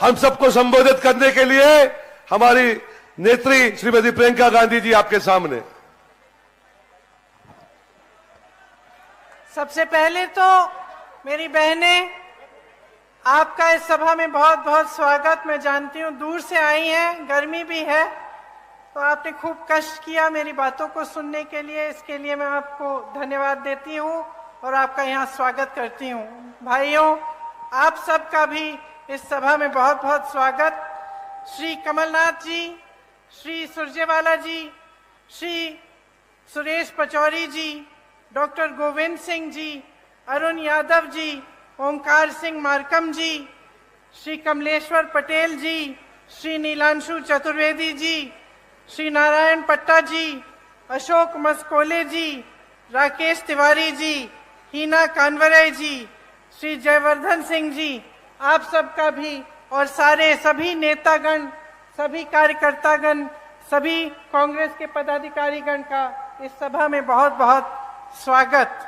हम सबको संबोधित करने के लिए हमारी नेत्री श्रीमती प्रियंका गांधी जी आपके सामने। सबसे पहले तो मेरी बहनें, आपका इस सभा में बहुत बहुत स्वागत। मैं जानती हूँ दूर से आई हैं, गर्मी भी है, तो आपने खूब कष्ट किया मेरी बातों को सुनने के लिए। इसके लिए मैं आपको धन्यवाद देती हूँ और आपका यहाँ स्वागत करती हूँ। भाइयों, आप सबका भी इस सभा में बहुत बहुत स्वागत। श्री कमलनाथ जी, श्री सुरजेवाला जी, श्री सुरेश पचौरी जी, डॉक्टर गोविंद सिंह जी, अरुण यादव जी, ओंकार सिंह मार्कम जी, श्री कमलेश्वर पटेल जी, श्री नीलांशु चतुर्वेदी जी, श्री नारायण पट्टा जी, अशोक मस्कोले जी, राकेश तिवारी जी, हीना कानवरे जी, श्री जयवर्धन सिंह जी, आप सबका भी और सारे सभी नेतागण, सभी कार्यकर्तागण, सभी कांग्रेस के पदाधिकारीगण का इस सभा में बहुत बहुत स्वागत।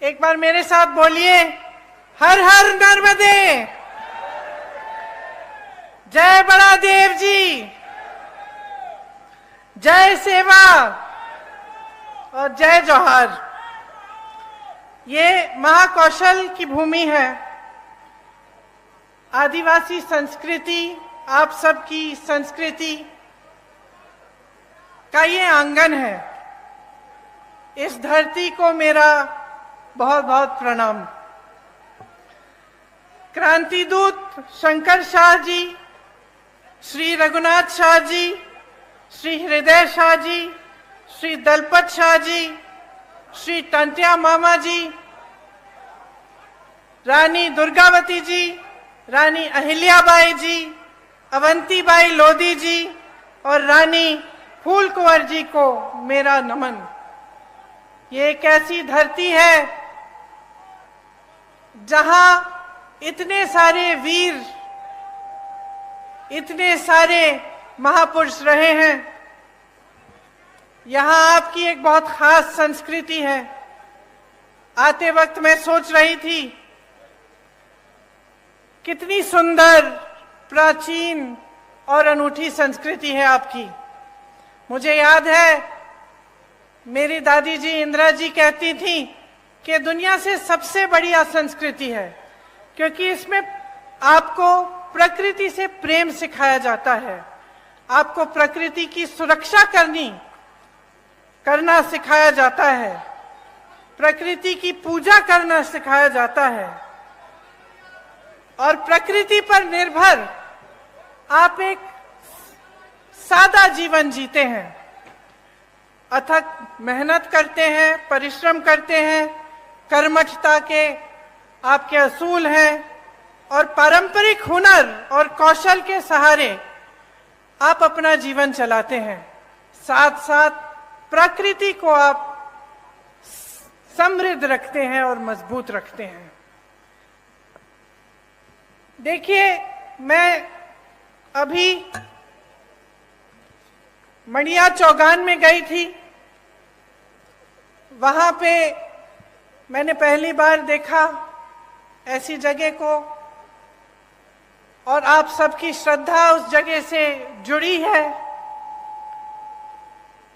एक बार मेरे साथ बोलिए, हर हर नर्मदे, जय बड़ा देव जी, जय सेवा और जय जौहर। ये महाकौशल की भूमि है। आदिवासी संस्कृति, आप सबकी संस्कृति का ये आंगन है। इस धरती को मेरा बहुत बहुत प्रणाम। क्रांति दूत शंकर शाह जी, श्री रघुनाथ शाह जी, श्री हृदय शाह जी, श्री दलपत शाह जी, श्री टंटिया मामा जी, रानी दुर्गावती जी, रानी अहिल्याबाई जी, अवंतीबाई लोधी जी और रानी फूल कुंवर जी को मेरा नमन। ये एक ऐसी धरती है जहां इतने सारे वीर, इतने सारे महापुरुष रहे हैं। यहाँ आपकी एक बहुत खास संस्कृति है। आते वक्त मैं सोच रही थी कितनी सुंदर, प्राचीन और अनूठी संस्कृति है आपकी। मुझे याद है मेरी दादी जी इंदिरा जी कहती थी कि दुनिया से सबसे बढ़िया संस्कृति है, क्योंकि इसमें आपको प्रकृति से प्रेम सिखाया जाता है, आपको प्रकृति की सुरक्षा करना सिखाया जाता है, प्रकृति की पूजा करना सिखाया जाता है और प्रकृति पर निर्भर आप एक सादा जीवन जीते हैं। अथक मेहनत करते हैं, परिश्रम करते हैं, कर्मठता के आपके असूल हैं और पारंपरिक हुनर और कौशल के सहारे आप अपना जीवन चलाते हैं। साथ साथ प्रकृति को आप समृद्ध रखते हैं और मजबूत रखते हैं। देखिए, मैं अभी मणिया चौगान में गई थी। वहां पे मैंने पहली बार देखा ऐसी जगह को, और आप सबकी श्रद्धा उस जगह से जुड़ी है,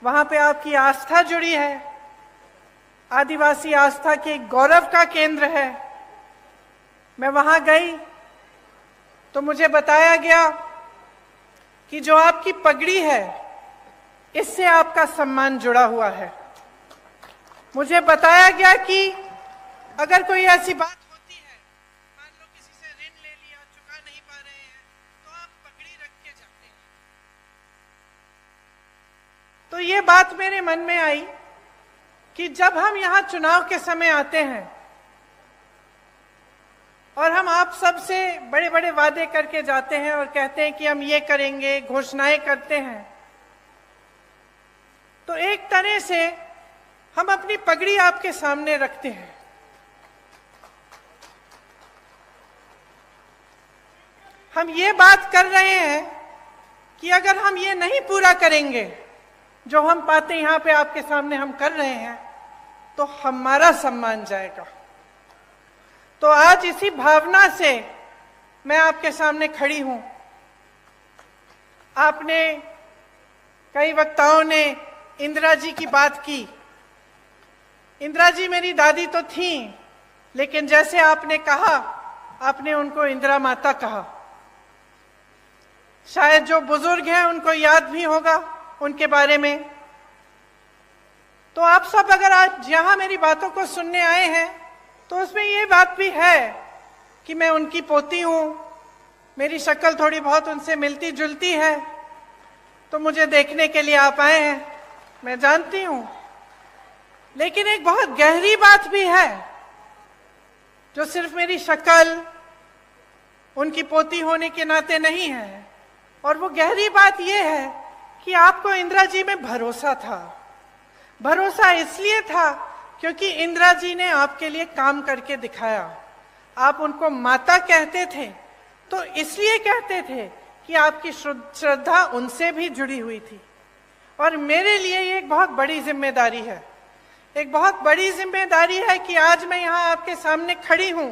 वहां पे आपकी आस्था जुड़ी है। आदिवासी आस्था के गौरव का केंद्र है। मैं वहां गई तो मुझे बताया गया कि जो आपकी पगड़ी है, इससे आपका सम्मान जुड़ा हुआ है। मुझे बताया गया कि अगर कोई ऐसी बात होती है, मान लो किसी से ऋण ले लिया, चुका नहीं पा रहे हैं, तो आप पगड़ी रख के जाते हैं। तो ये बात मेरे मन में आई कि जब हम यहाँ चुनाव के समय आते हैं और हम आप सब से बड़े बड़े वादे करके जाते हैं और कहते हैं कि हम ये करेंगे, घोषणाएं करते हैं, तो एक तरह से हम अपनी पगड़ी आपके सामने रखते हैं। हम ये बात कर रहे हैं कि अगर हम ये नहीं पूरा करेंगे जो हम पाते यहाँ पे आपके सामने हम कर रहे हैं, तो हमारा सम्मान जाएगा। तो आज इसी भावना से मैं आपके सामने खड़ी हूं। आपने, कई वक्ताओं ने इंदिरा जी की बात की। इंदिरा जी मेरी दादी तो थी, लेकिन जैसे आपने कहा, आपने उनको इंदिरा माता कहा। शायद जो बुजुर्ग हैं उनको याद भी होगा उनके बारे में। तो आप सब अगर आज यहां मेरी बातों को सुनने आए हैं तो उसमें ये बात भी है कि मैं उनकी पोती हूं, मेरी शक्ल थोड़ी बहुत उनसे मिलती जुलती है, तो मुझे देखने के लिए आप आए हैं, मैं जानती हूं। लेकिन एक बहुत गहरी बात भी है जो सिर्फ मेरी शक्ल उनकी पोती होने के नाते नहीं है, और वो गहरी बात यह है कि आपको इंदिरा जी में भरोसा था। भरोसा इसलिए था क्योंकि इंदिरा जी ने आपके लिए काम करके दिखाया। आप उनको माता कहते थे तो इसलिए कहते थे कि आपकी श्रद्धा उनसे भी जुड़ी हुई थी। और मेरे लिए ये एक बहुत बड़ी जिम्मेदारी है, एक बहुत बड़ी जिम्मेदारी है कि आज मैं यहाँ आपके सामने खड़ी हूँ।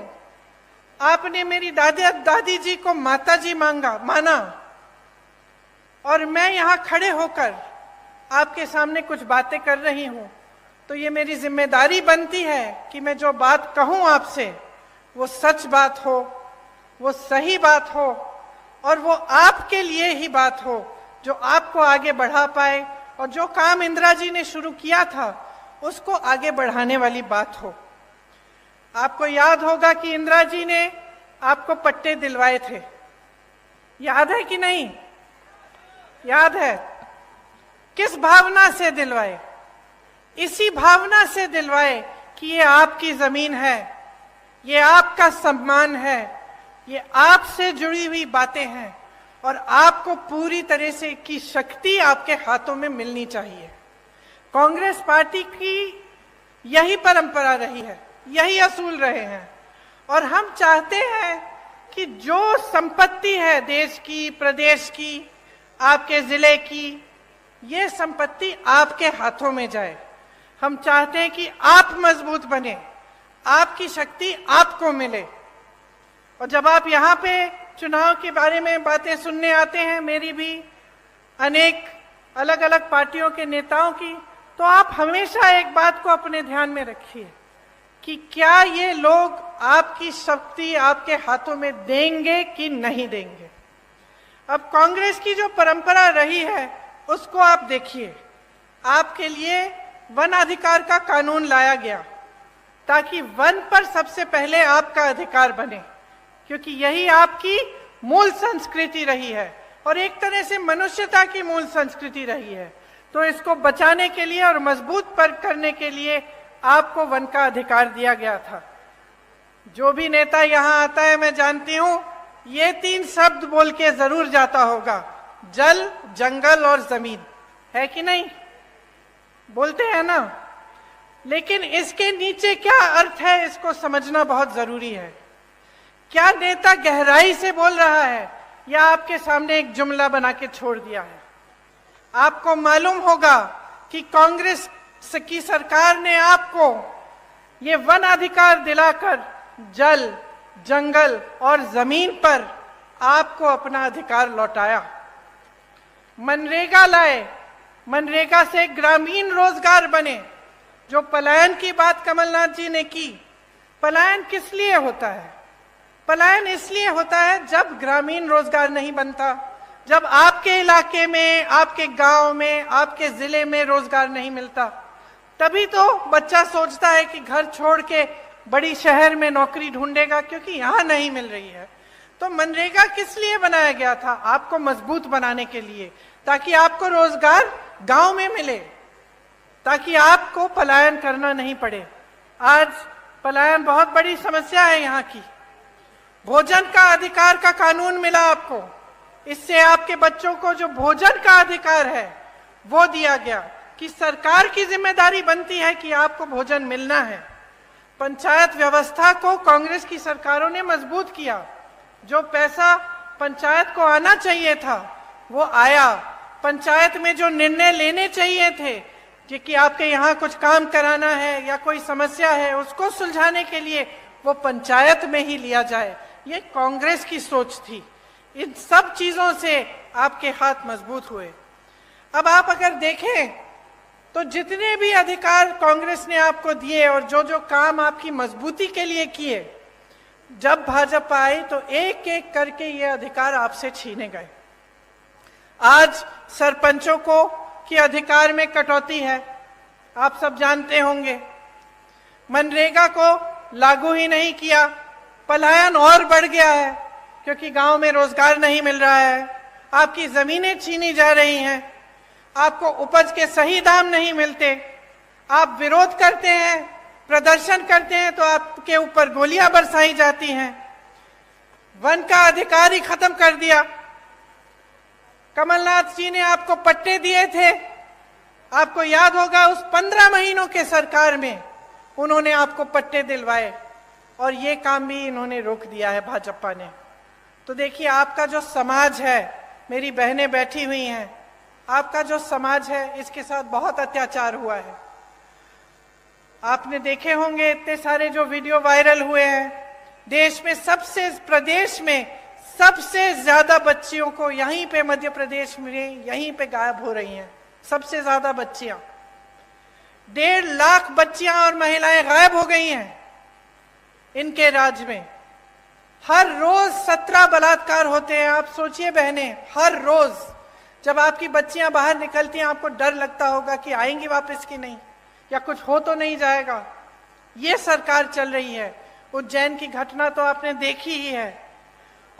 आपने मेरी दादी जी को माता जी माना, और मैं यहाँ खड़े होकर आपके सामने कुछ बातें कर रही हूँ, तो ये मेरी जिम्मेदारी बनती है कि मैं जो बात कहूँ आपसे वो सच बात हो, वो सही बात हो, और वो आपके लिए ही बात हो, जो आपको आगे बढ़ा पाए, और जो काम इंदिरा जी ने शुरू किया था उसको आगे बढ़ाने वाली बात हो। आपको याद होगा कि इंदिरा जी ने आपको पट्टे दिलवाए थे, याद है कि नहीं? याद है। किस भावना से दिलवाए? इसी भावना से दिलवाए कि ये आपकी जमीन है, ये आपका सम्मान है, ये आपसे जुड़ी हुई बातें हैं, और आपको पूरी तरह से की शक्ति आपके हाथों में मिलनी चाहिए। कांग्रेस पार्टी की यही परंपरा रही है, यही असूल रहे हैं, और हम चाहते हैं कि जो संपत्ति है देश की, प्रदेश की, आपके जिले की, ये संपत्ति आपके हाथों में जाए। हम चाहते हैं कि आप मजबूत बने, आपकी शक्ति आपको मिले। और जब आप यहाँ पे चुनाव के बारे में बातें सुनने आते हैं, मेरी भी, अनेक अलग अलग पार्टियों के नेताओं की, तो आप हमेशा एक बात को अपने ध्यान में रखिए कि क्या ये लोग आपकी शक्ति आपके हाथों में देंगे कि नहीं देंगे। अब कांग्रेस की जो परंपरा रही है उसको आप देखिए। आपके लिए वन अधिकार का कानून लाया गया ताकि वन पर सबसे पहले आपका अधिकार बने, क्योंकि यही आपकी मूल संस्कृति रही है और एक तरह से मनुष्यता की मूल संस्कृति रही है। तो इसको बचाने के लिए और मजबूत पर करने के लिए आपको वन का अधिकार दिया गया था। जो भी नेता यहाँ आता है, मैं जानती हूं ये 3 शब्द बोल के जरूर जाता होगा, जल, जंगल और जमीन, है कि नहीं? बोलते हैं ना। लेकिन इसके नीचे क्या अर्थ है, इसको समझना बहुत जरूरी है। क्या नेता गहराई से बोल रहा है या आपके सामने एक जुमला बना के छोड़ दिया है? आपको मालूम होगा कि कांग्रेस की सरकार ने आपको ये वन अधिकार दिलाकर जल, जंगल और जमीन पर आपको अपना अधिकार लौटाया। मनरेगा लाए, मनरेगा से ग्रामीण रोजगार बने। जो पलायन की बात कमलनाथ जी ने की, पलायन किस लिए होता है? पलायन इसलिए होता है जब ग्रामीण रोजगार नहीं बनता, जब आपके इलाके में, आपके गांव में, आपके जिले में रोजगार नहीं मिलता, तभी तो बच्चा सोचता है कि घर छोड़ के बड़ी शहर में नौकरी ढूंढेगा, क्योंकि यहाँ नहीं मिल रही है। तो मनरेगा किस लिए बनाया गया था? आपको मजबूत बनाने के लिए, ताकि आपको रोजगार गांव में मिले, ताकि आपको पलायन करना नहीं पड़े। आज पलायन बहुत बड़ी समस्या है यहाँ की। भोजन का अधिकार का कानून मिला आपको, इससे आपके बच्चों को जो भोजन का अधिकार है वो दिया गया कि सरकार की जिम्मेदारी बनती है कि आपको भोजन मिलना है। पंचायत व्यवस्था को कांग्रेस की सरकारों ने मजबूत किया। जो पैसा पंचायत को आना चाहिए था वो आया। पंचायत में जो निर्णय लेने चाहिए थे कि आपके यहाँ कुछ काम कराना है या कोई समस्या है उसको सुलझाने के लिए, वो पंचायत में ही लिया जाए। ये कांग्रेस की सोच थी। इन सब चीजों से आपके हाथ मजबूत हुए। अब आप अगर देखें तो जितने भी अधिकार कांग्रेस ने आपको दिए और जो जो काम आपकी मजबूती के लिए किए, जब भाजपा आई तो एक एक करके ये अधिकार आपसे छीने गए। आज सरपंचों को के अधिकार में कटौती है, आप सब जानते होंगे। मनरेगा को लागू ही नहीं किया, पलायन और बढ़ गया है क्योंकि गांव में रोजगार नहीं मिल रहा है। आपकी जमीनें छीनी जा रही हैं, आपको उपज के सही दाम नहीं मिलते, आप विरोध करते हैं, प्रदर्शन करते हैं तो आपके ऊपर गोलियां बरसाई जाती हैं। वन का अधिकार ही खत्म कर दिया। कमलनाथ जी ने आपको पट्टे दिए थे, आपको याद होगा उस 15 महीनों के सरकार में उन्होंने आपको पट्टे दिलवाए और ये काम भी इन्होंने रोक दिया है भाजपा ने। तो देखिए आपका जो समाज है, मेरी बहनें बैठी हुई हैं, आपका जो समाज है इसके साथ बहुत अत्याचार हुआ है। आपने देखे होंगे इतने सारे जो वीडियो वायरल हुए हैं। देश में प्रदेश में सबसे ज्यादा बच्चियों को यहीं पे मध्य प्रदेश में यहीं पे गायब हो रही हैं। सबसे ज्यादा बच्चियां, 1.5 लाख बच्चियां और महिलाएं गायब हो गई हैं इनके राज्य में। हर रोज 17 बलात्कार होते हैं। आप सोचिए बहनें, हर रोज जब आपकी बच्चियां बाहर निकलती हैं आपको डर लगता होगा कि आएंगी वापस कि नहीं, या कुछ हो तो नहीं जाएगा। ये सरकार चल रही है। उज्जैन की घटना तो आपने देखी ही है।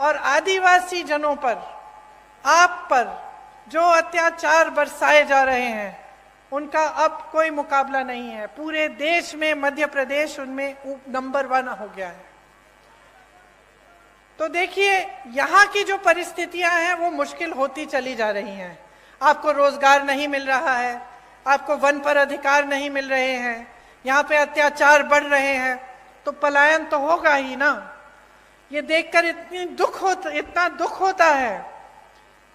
और आदिवासी जनों पर, आप पर जो अत्याचार बरसाए जा रहे हैं उनका अब कोई मुकाबला नहीं है। पूरे देश में मध्य प्रदेश उनमें नंबर 1 हो गया है। तो देखिए यहाँ की जो परिस्थितियां हैं वो मुश्किल होती चली जा रही हैं। आपको रोजगार नहीं मिल रहा है, आपको वन पर अधिकार नहीं मिल रहे हैं, यहाँ पे अत्याचार बढ़ रहे हैं, तो पलायन तो होगा ही ना। ये देखकर इतना दुख होता है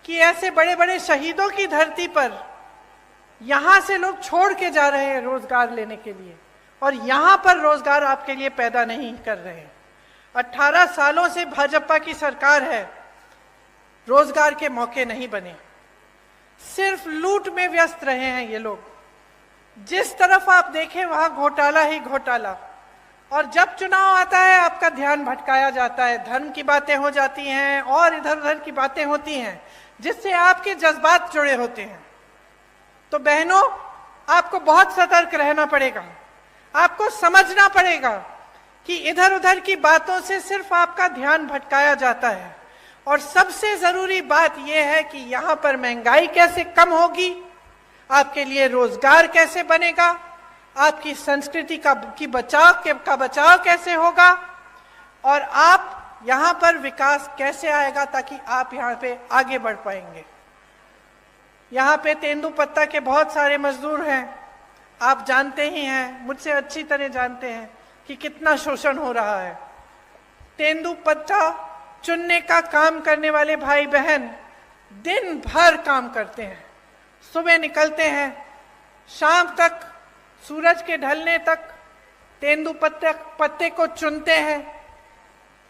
कि ऐसे बड़े बड़े शहीदों की धरती पर यहां से लोग छोड़ के जा रहे हैं रोजगार लेने के लिए, और यहां पर रोजगार आपके लिए पैदा नहीं कर रहे हैं। 18 सालों से भाजपा की सरकार है, रोजगार के मौके नहीं बने, सिर्फ लूट में व्यस्त रहे हैं ये लोग। जिस तरफ आप देखें वहां घोटाला ही घोटाला। और जब चुनाव आता है आपका ध्यान भटकाया जाता है, धर्म की बातें हो जाती हैं और इधर उधर की बातें होती हैं जिससे आपके जज्बात जुड़े होते हैं। तो बहनों, आपको बहुत सतर्क रहना पड़ेगा। आपको समझना पड़ेगा कि इधर उधर की बातों से सिर्फ आपका ध्यान भटकाया जाता है। और सबसे जरूरी बात यह है कि यहां पर महंगाई कैसे कम होगी, आपके लिए रोजगार कैसे बनेगा, आपकी संस्कृति का बचाव कैसे होगा, और आप यहां पर विकास कैसे आएगा ताकि आप यहां पे आगे बढ़ पाएंगे। यहाँ पे तेंदुपत्ता के बहुत सारे मजदूर हैं, आप जानते ही हैं, मुझसे अच्छी तरह जानते हैं कि कितना शोषण हो रहा है। तेंदुपत्ता चुनने का काम करने वाले भाई बहन दिन भर काम करते हैं, सुबह निकलते हैं, शाम तक सूरज के ढलने तक तेंदुपत्ते को चुनते हैं,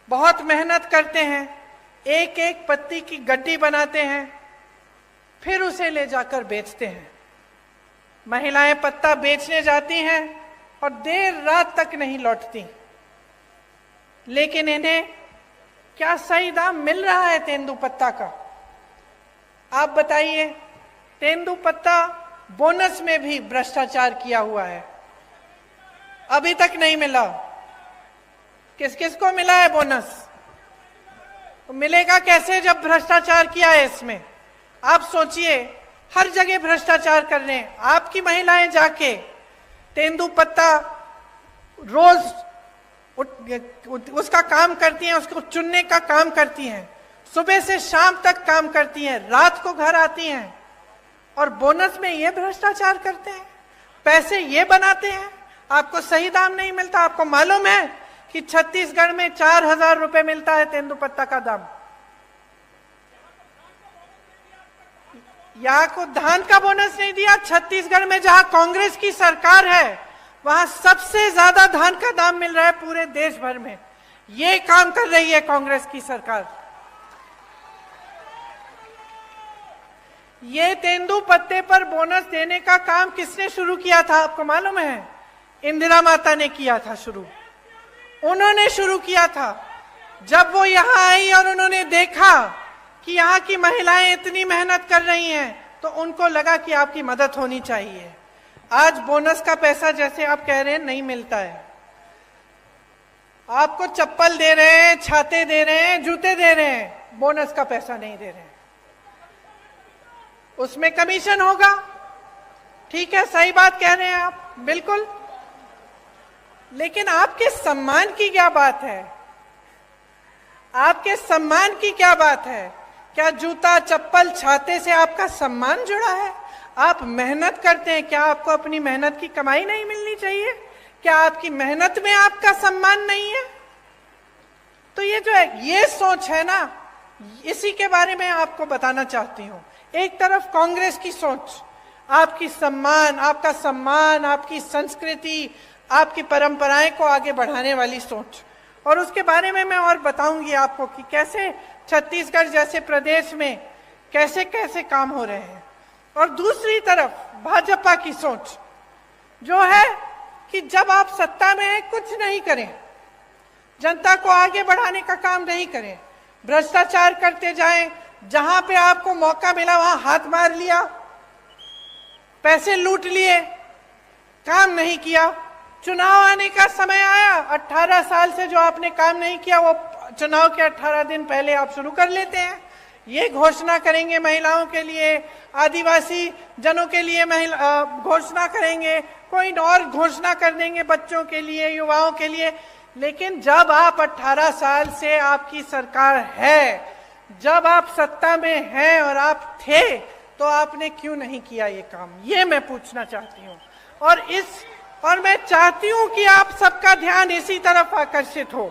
बहुत मेहनत करते हैं, एक एक पत्ती की गड्डी बनाते हैं, फिर उसे ले जाकर बेचते हैं। महिलाएं पत्ता बेचने जाती हैं और देर रात तक नहीं लौटती, लेकिन इन्हें क्या सही दाम मिल रहा है तेंदुपत्ता का? आप बताइए। तेंदुपत्ता बोनस में भी भ्रष्टाचार किया हुआ है, अभी तक नहीं मिला। किस किस को मिला है बोनस? तो मिलेगा कैसे जब भ्रष्टाचार किया है इसमें? आप सोचिए, हर जगह भ्रष्टाचार कर रहे हैं। आपकी महिलाएं जाके तेंदुपत्ता रोज उसका काम करती हैं, उसको चुनने का काम करती हैं, सुबह से शाम तक काम करती हैं, रात को घर आती हैं, और बोनस में ये भ्रष्टाचार करते हैं, पैसे ये बनाते हैं। आपको सही दाम नहीं मिलता। आपको मालूम है कि छत्तीसगढ़ में 4,000 रुपए मिलता है तेंदुपत्ता का दाम। यहाँ को धान का बोनस नहीं दिया। छत्तीसगढ़ में जहां कांग्रेस की सरकार है वहां सबसे ज्यादा धान का दाम मिल रहा है पूरे देश भर में। ये काम कर रही है कांग्रेस की सरकार। ये तेंदुपत्ते पर बोनस देने का काम किसने शुरू किया था आपको मालूम है? इंदिरा माता ने किया था शुरू। उन्होंने शुरू किया था। जब वो यहाँ आई और उन्होंने देखा कि यहाँ की महिलाएं इतनी मेहनत कर रही हैं, तो उनको लगा कि आपकी मदद होनी चाहिए। आज बोनस का पैसा जैसे आप कह रहे हैं नहीं मिलता है। आपको चप्पल दे रहे हैं, छाते दे रहे हैं, जूते दे रहे हैं, बोनस का पैसा नहीं दे रहे हैं। उसमें कमीशन होगा। ठीक है, सही बात कह रहे हैं आप, बिल्कुल। लेकिन आपके सम्मान की क्या बात है? आपके सम्मान की क्या बात है? क्या जूता, चप्पल, छाते से आपका सम्मान जुड़ा है? आप मेहनत करते हैं, क्या आपको अपनी मेहनत की कमाई नहीं मिलनी चाहिए? क्या आपकी मेहनत में आपका सम्मान नहीं है? तो ये जो है, ये सोच है ना, इसी के बारे में आपको बताना चाहती हूं। एक तरफ कांग्रेस की सोच, आपकी सम्मान, आपका सम्मान, आपकी संस्कृति, आपकी परंपराएं को आगे बढ़ाने वाली सोच, और उसके बारे में मैं और बताऊंगी आपको कि कैसे छत्तीसगढ़ जैसे प्रदेश में कैसे कैसे काम हो रहे हैं। और दूसरी तरफ भाजपा की सोच जो है कि जब आप सत्ता में हैं कुछ नहीं करें, जनता को आगे बढ़ाने का काम नहीं करें, भ्रष्टाचार करते जाएं, जहां पे आपको मौका मिला वहां हाथ मार लिया, पैसे लूट लिए, काम नहीं किया। चुनाव आने का समय आया, 18 साल से जो आपने काम नहीं किया वो चुनाव के 18 दिन पहले आप शुरू कर लेते हैं। ये घोषणा करेंगे महिलाओं के लिए, आदिवासी जनों के लिए घोषणा करेंगे, कोई और घोषणा कर देंगे बच्चों के लिए, युवाओं के लिए। लेकिन जब आप 18 साल से आपकी सरकार है, जब आप सत्ता में हैं और आप थे, तो आपने क्यों नहीं किया ये काम? ये मैं पूछना चाहती हूँ। और मैं चाहती हूं कि आप सबका ध्यान इसी तरफ आकर्षित हो।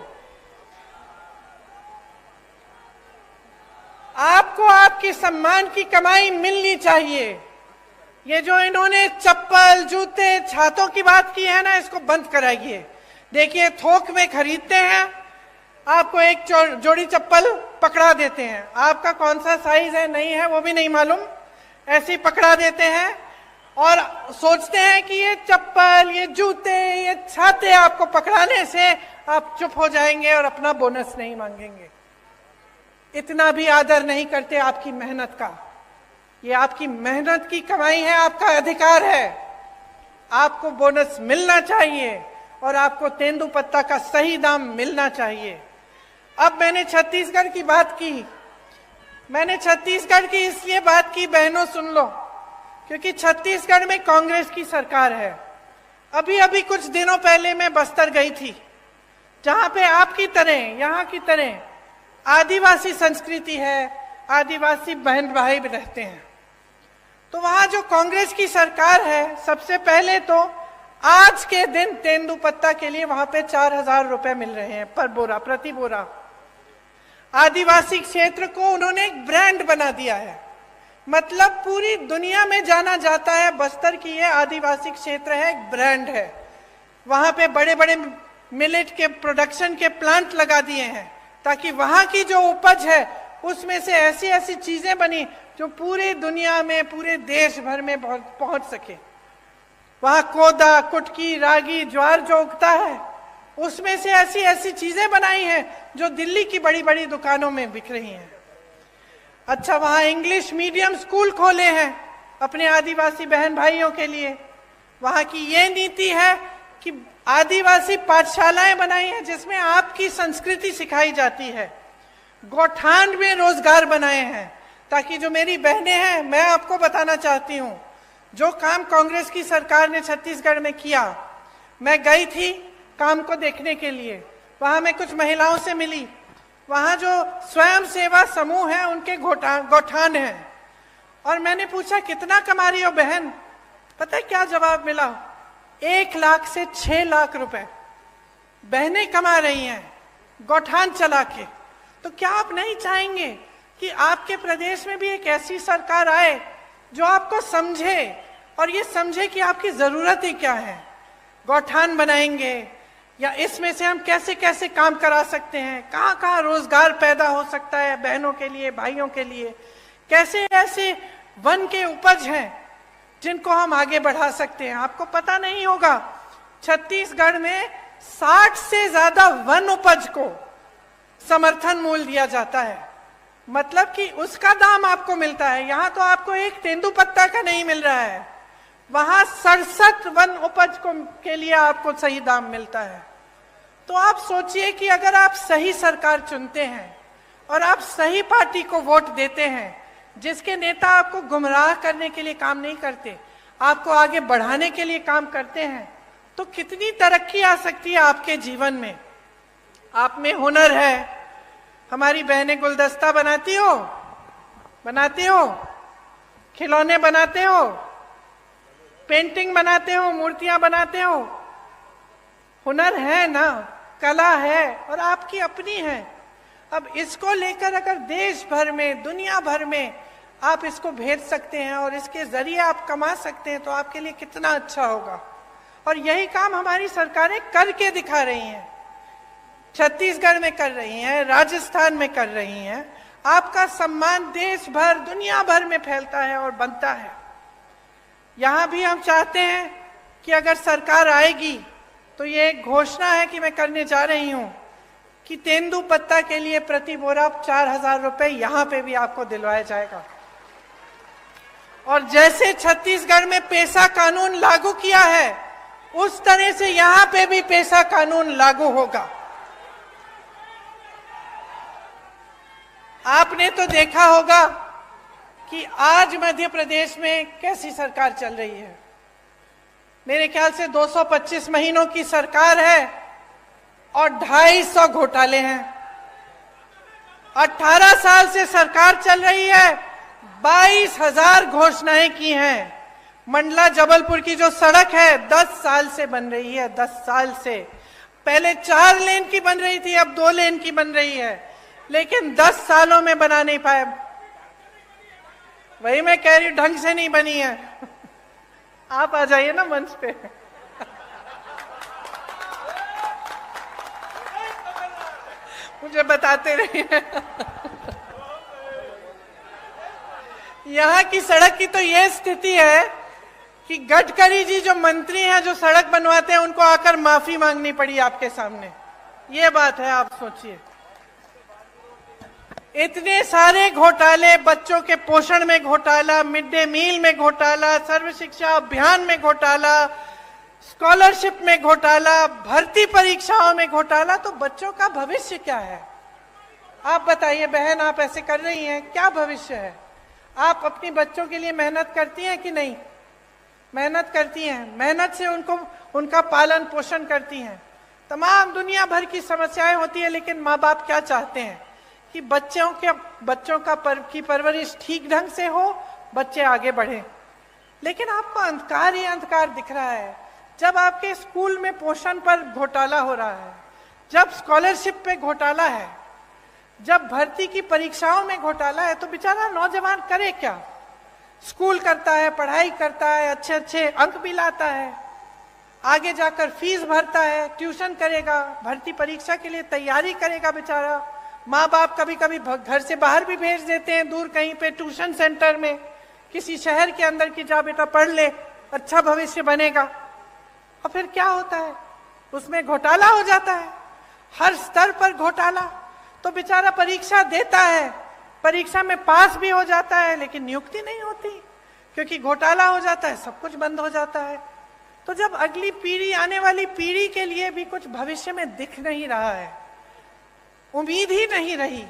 आपको आपके सम्मान की कमाई मिलनी चाहिए। ये जो इन्होंने चप्पल, जूते, छातों की बात की है ना, इसको बंद कराइए। देखिए, थोक में खरीदते हैं, आपको एक जोड़ी चप्पल पकड़ा देते हैं, आपका कौन सा साइज है नहीं है वो भी नहीं मालूम, ऐसे ही पकड़ा देते हैं और सोचते हैं कि ये चप्पल, ये जूते, ये छाते आपको पकड़ाने से आप चुप हो जाएंगे और अपना बोनस नहीं मांगेंगे। इतना भी आदर नहीं करते आपकी मेहनत का। ये आपकी मेहनत की कमाई है, आपका अधिकार है। आपको बोनस मिलना चाहिए और आपको तेंदुपत्ता का सही दाम मिलना चाहिए। अब मैंने छत्तीसगढ़ की बात की, मैंने छत्तीसगढ़ की इसलिए बात की, बहनों सुन लो, क्योंकि छत्तीसगढ़ में कांग्रेस की सरकार है। अभी अभी कुछ दिनों पहले मैं बस्तर गई थी, जहां पे आपकी तरह, यहाँ की तरह आदिवासी संस्कृति है, आदिवासी बहन भाई रहते हैं। तो वहां जो कांग्रेस की सरकार है, सबसे पहले तो आज के दिन तेंदुपत्ता के लिए वहां पे 4,000 रुपए मिल रहे हैं पर बोरा, प्रति बोरा। आदिवासी क्षेत्र को उन्होंने एक ब्रांड बना दिया है, मतलब पूरी दुनिया में जाना जाता है बस्तर की ये आदिवासी क्षेत्र है, एक ब्रांड है। वहां पे बड़े बड़े मिलेट के प्रोडक्शन के प्लांट लगा दिए हैं, ताकि वहां की जो उपज है उसमें से ऐसी ऐसी चीजें बनी जो पूरी दुनिया में, पूरे देश भर में पहुंच सके। वहां कोदा, कुटकी, रागी, ज्वार जो उगता है, उसमें से ऐसी ऐसी चीजें बनाई हैं जो दिल्ली की बड़ी बड़ी दुकानों में बिक रही हैं। अच्छा, वहां इंग्लिश मीडियम स्कूल खोले हैं अपने आदिवासी बहन भाइयों के लिए। वहां की ये नीति है कि आदिवासी पाठशालाएं बनाई हैं जिसमें आपकी संस्कृति सिखाई जाती है। गौठान में रोजगार बनाए हैं, ताकि जो मेरी बहनें हैं, मैं आपको बताना चाहती हूं, जो काम कांग्रेस की सरकार ने छत्तीसगढ़ में किया, मैं गई थी काम को देखने के लिए। वहां मैं कुछ महिलाओं से मिली, वहां जो स्वयं सेवा समूह है उनके गौठान हैं, और मैंने पूछा कितना कमा रही हो बहन? पता है क्या जवाब मिला? 1 लाख से 6 लाख रुपए बहनें कमा रही हैं गौठान चला के। तो क्या आप नहीं चाहेंगे कि आपके प्रदेश में भी एक ऐसी सरकार आए जो आपको समझे और ये समझे कि आपकी जरूरत ही क्या है? गौठान बनाएंगे, या इसमें से हम कैसे कैसे काम करा सकते हैं, कहाँ कहाँ रोजगार पैदा हो सकता है बहनों के लिए, भाइयों के लिए, कैसे ऐसे वन के उपज हैं जिनको हम आगे बढ़ा सकते हैं। आपको पता नहीं होगा, छत्तीसगढ़ में 60 से ज्यादा वन उपज को समर्थन मूल्य दिया जाता है, मतलब कि उसका दाम आपको मिलता है। यहाँ तो आपको एक तेंदुपत्ता का नहीं मिल रहा है, वहां 67 वन उपज के लिए आपको सही दाम मिलता है। तो आप सोचिए कि अगर आप सही सरकार चुनते हैं और आप सही पार्टी को वोट देते हैं, जिसके नेता आपको गुमराह करने के लिए काम नहीं करते, आपको आगे बढ़ाने के लिए काम करते हैं, तो कितनी तरक्की आ सकती है आपके जीवन में। आप में हुनर है, हमारी बहनें गुलदस्ता बनाती हो, खिलौने बनाते हो, पेंटिंग बनाते हो, मूर्तियां बनाते हो, हुनर है ना, कला है और आपकी अपनी है। अब इसको लेकर अगर देश भर में, दुनिया भर में आप इसको भेज सकते हैं और इसके जरिए आप कमा सकते हैं, तो आपके लिए कितना अच्छा होगा। और यही काम हमारी सरकारें करके दिखा रही हैं, छत्तीसगढ़ में कर रही हैं, राजस्थान में कर रही हैं। आपका सम्मान देश भर, दुनिया भर में फैलता है और बनता है। यहां भी हम चाहते हैं कि अगर सरकार आएगी तो ये एक घोषणा है कि मैं करने जा रही हूं कि तेंदुपत्ता के लिए प्रति बोरा 4000 रुपए यहां पे भी आपको दिलवाया जाएगा। और जैसे छत्तीसगढ़ में पेशा कानून लागू किया है, उस तरह से यहां पे भी पेशा कानून लागू होगा। आपने तो देखा होगा कि आज मध्य प्रदेश में कैसी सरकार चल रही है। मेरे ख्याल से 225 महीनों की सरकार है और 250 घोटाले हैं। 18 साल से सरकार चल रही है, 22,000 घोषणाएं की हैं। मंडला जबलपुर की जो सड़क है 10 साल से बन रही है, 10 साल से। पहले 4 लेन की बन रही थी, अब 2 लेन की बन रही है, लेकिन 10 सालों में बना नहीं पाए। वही मैं कह रही हूं, ढंग से नहीं बनी है। आप आ जाइए ना मंच पे। मुझे बताते रहिए। यहाँ की सड़क की तो ये स्थिति है कि गडकरी जी जो मंत्री हैं, जो सड़क बनवाते हैं, उनको आकर माफी मांगनी पड़ी आपके सामने। ये बात है, आप सोचिए। इतने सारे घोटाले, बच्चों के पोषण में घोटाला, मिड डे मील में घोटाला, सर्व शिक्षा अभियान में घोटाला, स्कॉलरशिप में घोटाला, भर्ती परीक्षाओं में घोटाला। तो बच्चों का भविष्य क्या है? आप बताइए बहन, आप ऐसे कर रही हैं, क्या भविष्य है? आप अपनी बच्चों के लिए मेहनत करती हैं कि नहीं? मेहनत करती हैं, मेहनत से उनका पालन पोषण करती हैं। तमाम दुनिया भर की समस्याएं होती है, लेकिन माँ बाप क्या चाहते हैं कि बच्चों की परवरिश ठीक ढंग से हो, बच्चे आगे बढ़े। लेकिन आपको अंधकार ही अंधकार दिख रहा है। जब आपके स्कूल में पोषण पर घोटाला हो रहा है, जब स्कॉलरशिप पे घोटाला है, जब भर्ती की परीक्षाओं में घोटाला है, तो बेचारा नौजवान करे क्या? स्कूल करता है, पढ़ाई करता है, अच्छे अच्छे अंक भी लाता है, आगे जाकर फीस भरता है, ट्यूशन करेगा, भर्ती परीक्षा के लिए तैयारी करेगा बेचारा। माँ बाप कभी कभी घर से बाहर भी भेज देते हैं, दूर कहीं पे ट्यूशन सेंटर में, किसी शहर के अंदर की, जा बेटा पढ़ ले, अच्छा भविष्य बनेगा। और फिर क्या होता है? उसमें घोटाला हो जाता है, हर स्तर पर घोटाला। तो बेचारा परीक्षा देता है, परीक्षा में पास भी हो जाता है, लेकिन नियुक्ति नहीं होती, क्योंकि घोटाला हो जाता है, सब कुछ बंद हो जाता है। तो जब अगली पीढ़ी, आने वाली पीढ़ी के लिए भी कुछ भविष्य में दिख नहीं रहा है, उम्मीद ही नहीं रही,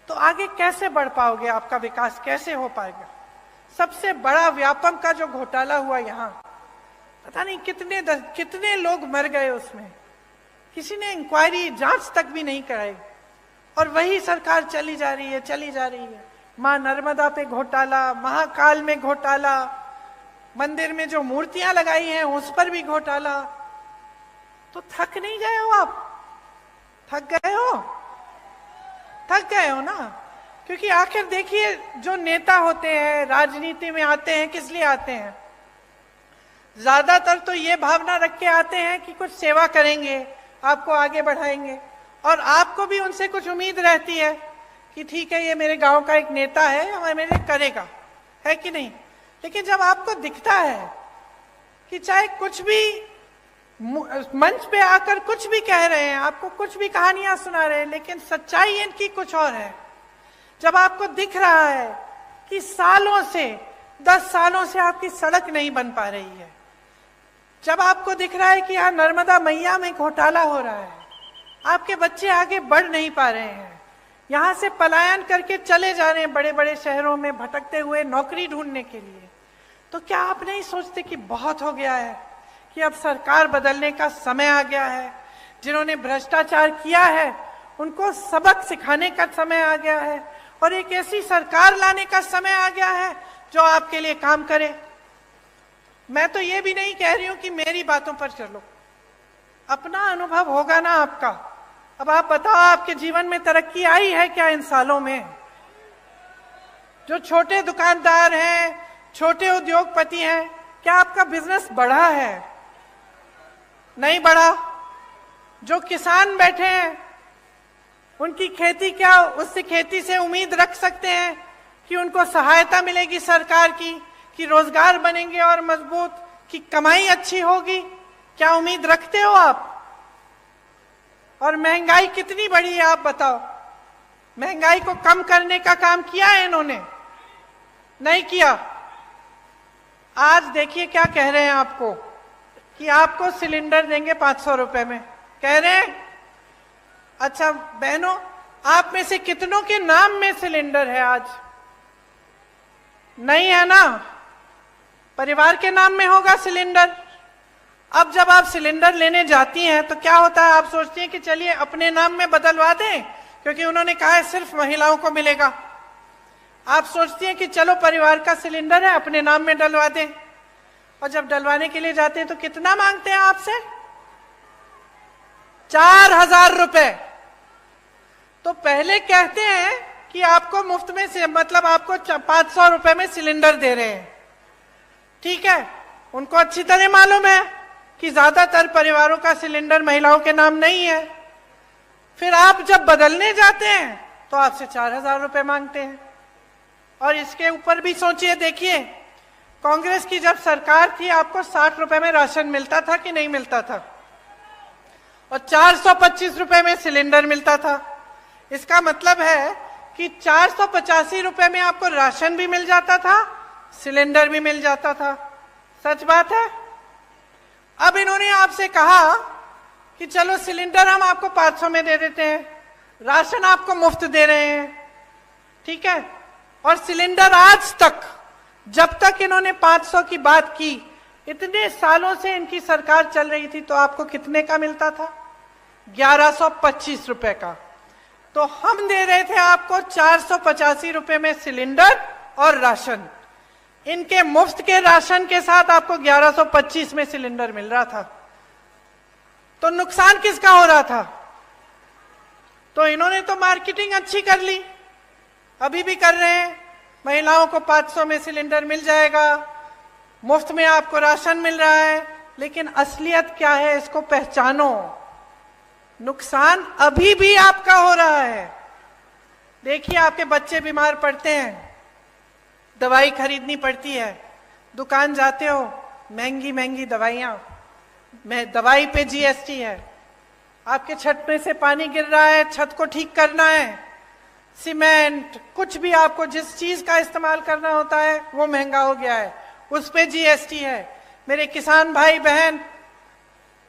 तो आगे कैसे बढ़ पाओगे? आपका विकास कैसे हो पाएगा? सबसे बड़ा व्यापम का जो घोटाला हुआ यहाँ, पता नहीं कितने लोग मर गए उसमें, किसी ने इंक्वायरी, जांच तक भी नहीं कराई, और वही सरकार चली जा रही है। मां नर्मदा पे घोटाला, महाकाल में घोटाला, मंदिर में जो मूर्तियां लगाई हैं उस पर भी घोटाला। तो थक नहीं गए हो आप? थक गए हो ना? क्योंकि आखिर देखिए, जो नेता होते हैं, राजनीति में आते हैं, किस लिए आते हैं? ज्यादातर तो ये भावना रख के आते हैं कि कुछ सेवा करेंगे, आपको आगे बढ़ाएंगे, और आपको भी उनसे कुछ उम्मीद रहती है कि ठीक है ये मेरे गांव का एक नेता है और मेरे करेगा, है कि नहीं। लेकिन जब आपको दिखता है कि चाहे कुछ भी मंच पे आकर कुछ भी कह रहे हैं, आपको कुछ भी कहानियां सुना रहे हैं, लेकिन सच्चाई इनकी कुछ और है। जब आपको दिख रहा है कि सालों से 10 सालों से आपकी सड़क नहीं बन पा रही है, जब आपको दिख रहा है कि यहाँ नर्मदा मैया में घोटाला हो रहा है, आपके बच्चे आगे बढ़ नहीं पा रहे हैं, यहाँ से पलायन करके चले जा रहे हैं बड़े बड़े शहरों में भटकते हुए नौकरी ढूंढने के लिए, तो क्या आप नहीं सोचते कि बहुत हो गया है, कि अब सरकार बदलने का समय आ गया है। जिन्होंने भ्रष्टाचार किया है उनको सबक सिखाने का समय आ गया है, और एक ऐसी सरकार लाने का समय आ गया है जो आपके लिए काम करे। मैं तो ये भी नहीं कह रही हूं कि मेरी बातों पर चलो, अपना अनुभव होगा ना आपका। अब आप बताओ, आपके जीवन में तरक्की आई है क्या इन सालों में? जो छोटे दुकानदार हैं, छोटे उद्योगपति हैं, क्या आपका बिजनेस बढ़ा है? नहीं बढ़ा। जो किसान बैठे हैं उनकी खेती, क्या उससे खेती से उम्मीद रख सकते हैं कि उनको सहायता मिलेगी सरकार की, कि रोजगार बनेंगे और मजबूत, कि कमाई अच्छी होगी? क्या उम्मीद रखते हो आप? और महंगाई कितनी बढ़ी है आप बताओ। महंगाई को कम करने का काम किया है इन्होंने? नहीं किया। आज देखिए क्या कह रहे हैं आपको, कि आपको सिलेंडर देंगे 500 रुपए में, कह रहे हैं। अच्छा बहनों, आप में से कितनों के नाम में सिलेंडर है आज? नहीं है ना, परिवार के नाम में होगा सिलेंडर। अब जब आप सिलेंडर लेने जाती हैं तो क्या होता है, आप सोचती हैं कि चलिए अपने नाम में बदलवा दें, क्योंकि उन्होंने कहा है सिर्फ महिलाओं को मिलेगा। आप सोचती हैं कि चलो परिवार का सिलेंडर है, अपने नाम में डलवा दें, और जब डलवाने के लिए जाते हैं तो कितना मांगते हैं आपसे? 4000 रुपए। तो पहले कहते हैं कि आपको मुफ्त में से, मतलब आपको 500 रुपए में सिलेंडर दे रहे हैं, ठीक है। उनको अच्छी तरह मालूम है कि ज्यादातर परिवारों का सिलेंडर महिलाओं के नाम नहीं है। फिर आप जब बदलने जाते हैं तो आपसे 4000 रुपए मांगते हैं। और इसके ऊपर भी सोचिए, देखिए कांग्रेस की जब सरकार थी आपको 60 रुपए में राशन मिलता था कि नहीं मिलता था, और 425 रुपए में सिलेंडर मिलता था। इसका मतलब है कि 485 रुपए में आपको राशन भी मिल जाता था, सिलेंडर भी मिल जाता था। सच बात है। अब इन्होंने आपसे कहा कि चलो सिलेंडर हम आपको 500 में दे देते हैं, राशन आपको मुफ्त दे रहे हैं, ठीक है। और सिलेंडर आज तक, जब तक इन्होंने 500 की बात की, इतने सालों से इनकी सरकार चल रही थी, तो आपको कितने का मिलता था? 1125 रुपए का। तो हम दे रहे थे आपको 485 रुपए में सिलेंडर और राशन। इनके मुफ्त के राशन के साथ आपको 1125 में सिलेंडर मिल रहा था। तो नुकसान किसका हो रहा था? तो इन्होंने तो मार्केटिंग अच्छी कर ली, अभी भी कर रहे हैं। महिलाओं को 500 में सिलेंडर मिल जाएगा, मुफ्त में आपको राशन मिल रहा है, लेकिन असलियत क्या है इसको पहचानो। नुकसान अभी भी आपका हो रहा है। देखिए आपके बच्चे बीमार पड़ते हैं, दवाई खरीदनी पड़ती है, दुकान जाते हो, महंगी महंगी दवाइयां, दवाई पे जीएसटी है। आपके छत में से पानी गिर रहा है, छत को ठीक करना है, सीमेंट, कुछ भी आपको जिस चीज का इस्तेमाल करना होता है वो महंगा हो गया है, उस पे जीएसटी है। मेरे किसान भाई बहन,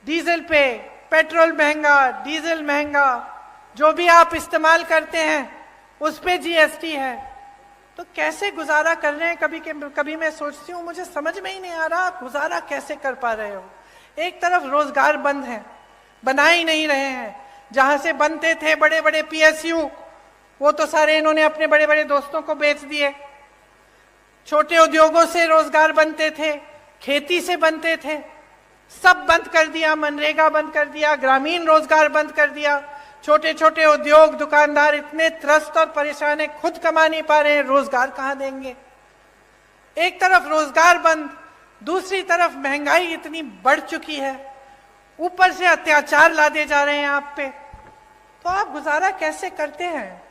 डीजल पे, पेट्रोल महंगा, डीजल महंगा, जो भी आप इस्तेमाल करते हैं उस पे जीएसटी है। तो कैसे गुजारा कर रहे हैं? कभी मैं सोचती हूँ, मुझे समझ में ही नहीं आ रहा आप गुजारा कैसे कर पा रहे हो। एक तरफ रोजगार बंद है, बना ही नहीं रहे हैं। जहां से बनते थे बड़े बड़े पीएसयू, वो तो सारे इन्होंने अपने बड़े बड़े दोस्तों को बेच दिए। छोटे उद्योगों से रोजगार बनते थे, खेती से बनते थे, सब बंद कर दिया। मनरेगा बंद कर दिया, ग्रामीण रोजगार बंद कर दिया। छोटे छोटे उद्योग दुकानदार इतने त्रस्त और परेशान है, खुद कमा नहीं पा रहे हैं, रोजगार कहां देंगे? एक तरफ रोजगार बंद, दूसरी तरफ महंगाई इतनी बढ़ चुकी है, ऊपर से अत्याचार लादे जा रहे हैं आप पे, तो आप गुजारा कैसे करते हैं?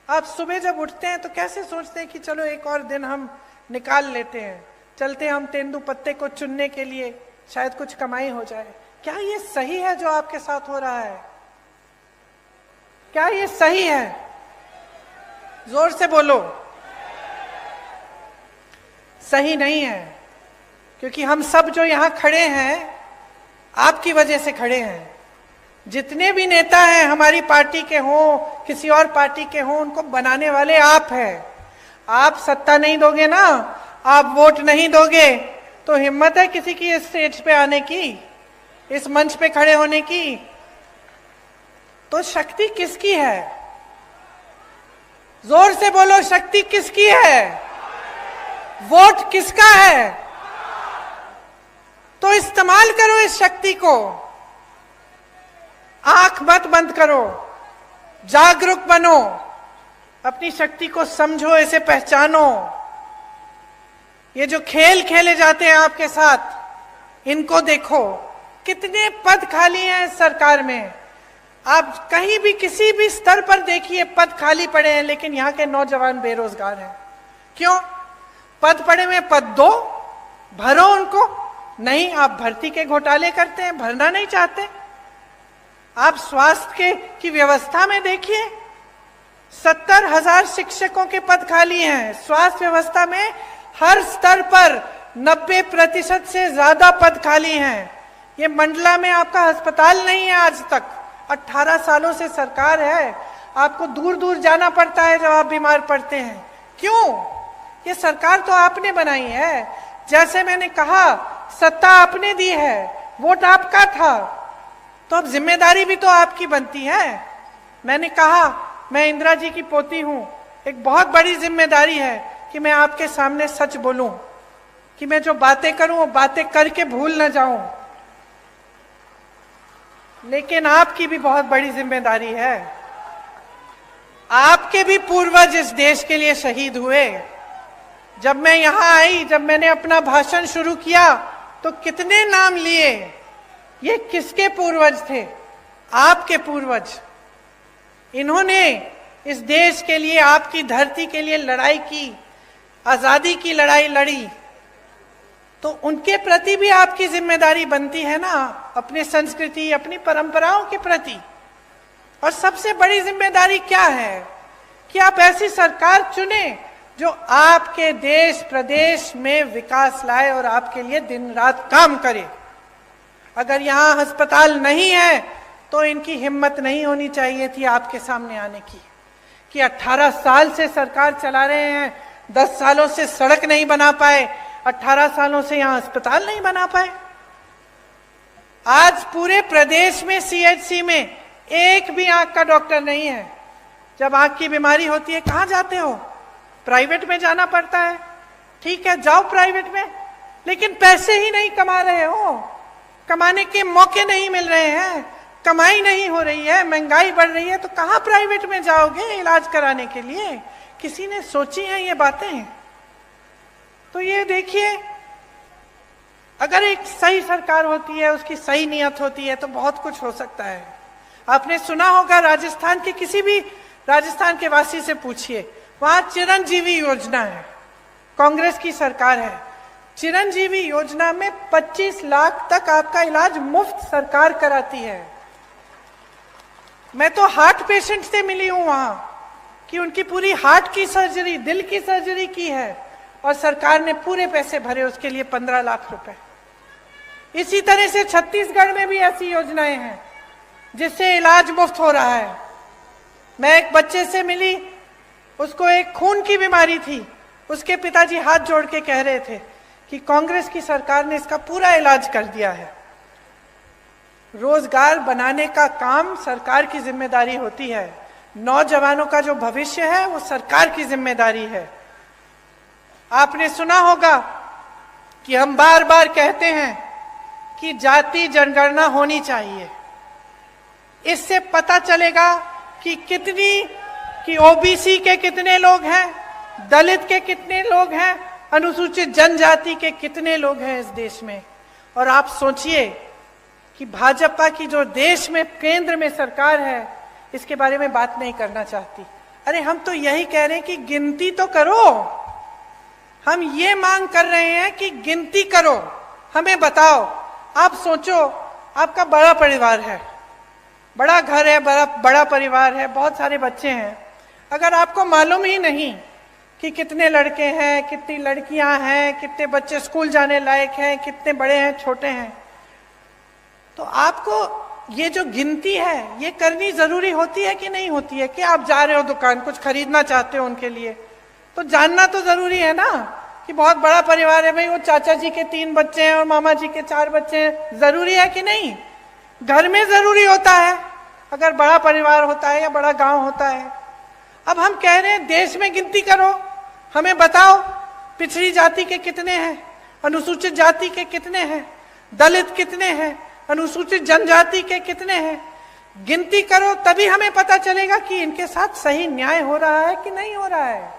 आप सुबह जब उठते हैं तो कैसे सोचते हैं कि चलो एक और दिन हम निकाल लेते हैं, चलते हैं हम तेंदुपत्ते को चुनने के लिए, शायद कुछ कमाई हो जाए। क्या ये सही है जो आपके साथ हो रहा है? क्या ये सही है? जोर से बोलो। सही नहीं है, क्योंकि हम सब जो यहां खड़े हैं आपकी वजह से खड़े हैं। जितने भी नेता हैं हमारी पार्टी के हों, किसी और पार्टी के हों, उनको बनाने वाले आप हैं। आप सत्ता नहीं दोगे ना, आप वोट नहीं दोगे, तो हिम्मत है किसी की इस स्टेज पे आने की, इस मंच पे खड़े होने की? तो शक्ति किसकी है? जोर से बोलो, शक्ति किसकी है? वोट किसका है? तो इस्तेमाल करो इस शक्ति को, आंख मत बंद करो, जागरूक बनो, अपनी शक्ति को समझो, इसे पहचानो। ये जो खेल खेले जाते हैं आपके साथ, इनको देखो, कितने पद खाली हैं इस सरकार में। आप कहीं भी किसी भी स्तर पर देखिए पद खाली पड़े हैं, लेकिन यहाँ के नौजवान बेरोजगार हैं। क्यों? पद पड़े हुए, पद दो, भरो उनको। नहीं, आप भर्ती के घोटाले करते हैं, भरना नहीं चाहते। आप स्वास्थ्य की व्यवस्था में देखिए, 70,000 शिक्षकों के पद खाली हैं। स्वास्थ्य व्यवस्था में हर स्तर पर 90% से ज्यादा पद खाली हैं। ये मंडला में आपका अस्पताल नहीं है आज तक। 18 सालों से सरकार है, आपको दूर दूर जाना पड़ता है जब आप बीमार पड़ते हैं। क्यों? ये सरकार तो आपने बनाई है। जैसे मैंने कहा, सत्ता आपने दी है, वोट आपका था, तो अब जिम्मेदारी भी तो आपकी बनती है। मैंने कहा, मैं इंदिरा जी की पोती हूं, एक बहुत बड़ी जिम्मेदारी है कि मैं आपके सामने सच बोलूं, कि मैं जो बातें करूं वो बातें करके भूल न जाऊं। लेकिन आपकी भी बहुत बड़ी जिम्मेदारी है। आपके भी पूर्वज इस देश के लिए शहीद हुए। जब मैं यहां आई, जब मैंने अपना भाषण शुरू किया, तो कितने नाम लिए? ये किसके पूर्वज थे? आपके पूर्वज। इन्होंने इस देश के लिए, आपकी धरती के लिए लड़ाई की, आजादी की लड़ाई लड़ी, तो उनके प्रति भी आपकी जिम्मेदारी बनती है ना, अपने संस्कृति, अपनी परंपराओं के प्रति। और सबसे बड़ी जिम्मेदारी क्या है? कि आप ऐसी सरकार चुने जो आपके देश प्रदेश में विकास लाए और आपके लिए दिन रात काम करे। अगर यहाँ अस्पताल नहीं है तो इनकी हिम्मत नहीं होनी चाहिए थी आपके सामने आने की, कि 18 साल से सरकार चला रहे हैं, 10 सालों से सड़क नहीं बना पाए, 18 सालों से यहाँ अस्पताल नहीं बना पाए। आज पूरे प्रदेश में सीएचसी में एक भी आंख का डॉक्टर नहीं है। जब आंख की बीमारी होती है कहाँ जाते हो? प्राइवेट में जाना पड़ता है। ठीक है, जाओ प्राइवेट में, लेकिन पैसे ही नहीं कमा रहे हो, कमाने के मौके नहीं मिल रहे हैं, कमाई नहीं हो रही है, महंगाई बढ़ रही है, तो कहाँ प्राइवेट में जाओगे इलाज कराने के लिए? किसी ने सोची है ये बातें? तो ये देखिए, अगर एक सही सरकार होती है, उसकी सही नियत होती है, तो बहुत कुछ हो सकता है। आपने सुना होगा, राजस्थान के किसी भी राजस्थान के वासी से पूछिए, वहां चिरंजीवी योजना है, कांग्रेस की सरकार है। चिरंजीवी योजना में 25 लाख तक आपका इलाज मुफ्त सरकार कराती है। मैं तो हार्ट पेशेंट से मिली हूं वहां, कि उनकी पूरी हार्ट की सर्जरी, दिल की सर्जरी की है, और सरकार ने पूरे पैसे भरे उसके लिए, 15 लाख रुपए। इसी तरह से छत्तीसगढ़ में भी ऐसी योजनाएं हैं जिससे इलाज मुफ्त हो रहा है। मैं एक बच्चे से मिली, उसको एक खून की बीमारी थी, उसके पिताजी हाथ जोड़ के कह रहे थे कि कांग्रेस की सरकार ने इसका पूरा इलाज कर दिया है। रोजगार बनाने का काम सरकार की जिम्मेदारी होती है, नौजवानों का जो भविष्य है वो सरकार की जिम्मेदारी है। आपने सुना होगा कि हम बार बार कहते हैं कि जाति जनगणना होनी चाहिए। इससे पता चलेगा कि ओबीसी के कितने लोग हैं, दलित के कितने लोग हैं, अनुसूचित जनजाति के कितने लोग हैं इस देश में। और आप सोचिए कि भाजपा की जो देश में केंद्र में सरकार है, इसके बारे में बात नहीं करना चाहती। अरे हम तो यही कह रहे हैं कि गिनती तो करो। हम ये मांग कर रहे हैं कि गिनती करो, हमें बताओ। आप सोचो, आपका बड़ा परिवार है, बड़ा घर है, बड़ा परिवार है, बहुत सारे बच्चे हैं। अगर आपको मालूम ही नहीं कि कितने लड़के हैं, कितनी लड़कियां हैं, कितने बच्चे स्कूल जाने लायक हैं, कितने बड़े हैं, छोटे हैं, तो आपको ये जो गिनती है ये करनी जरूरी होती है कि नहीं होती है? कि आप जा रहे हो दुकान, कुछ खरीदना चाहते हो उनके लिए, तो जानना तो जरूरी है ना कि बहुत बड़ा परिवार है भाई, वो चाचा जी के 3 बच्चे हैं और मामा जी के 4 बच्चे हैं। जरूरी है कि नहीं? घर में जरूरी होता है अगर बड़ा परिवार होता है या बड़ा गांव होता है। अब हम कह रहे हैं देश में गिनती करो, हमें बताओ पिछड़ी जाति के कितने हैं, अनुसूचित जाति के कितने हैं, दलित कितने हैं, अनुसूचित जनजाति के कितने हैं। गिनती करो, तभी हमें पता चलेगा कि इनके साथ सही न्याय हो रहा है कि नहीं हो रहा है।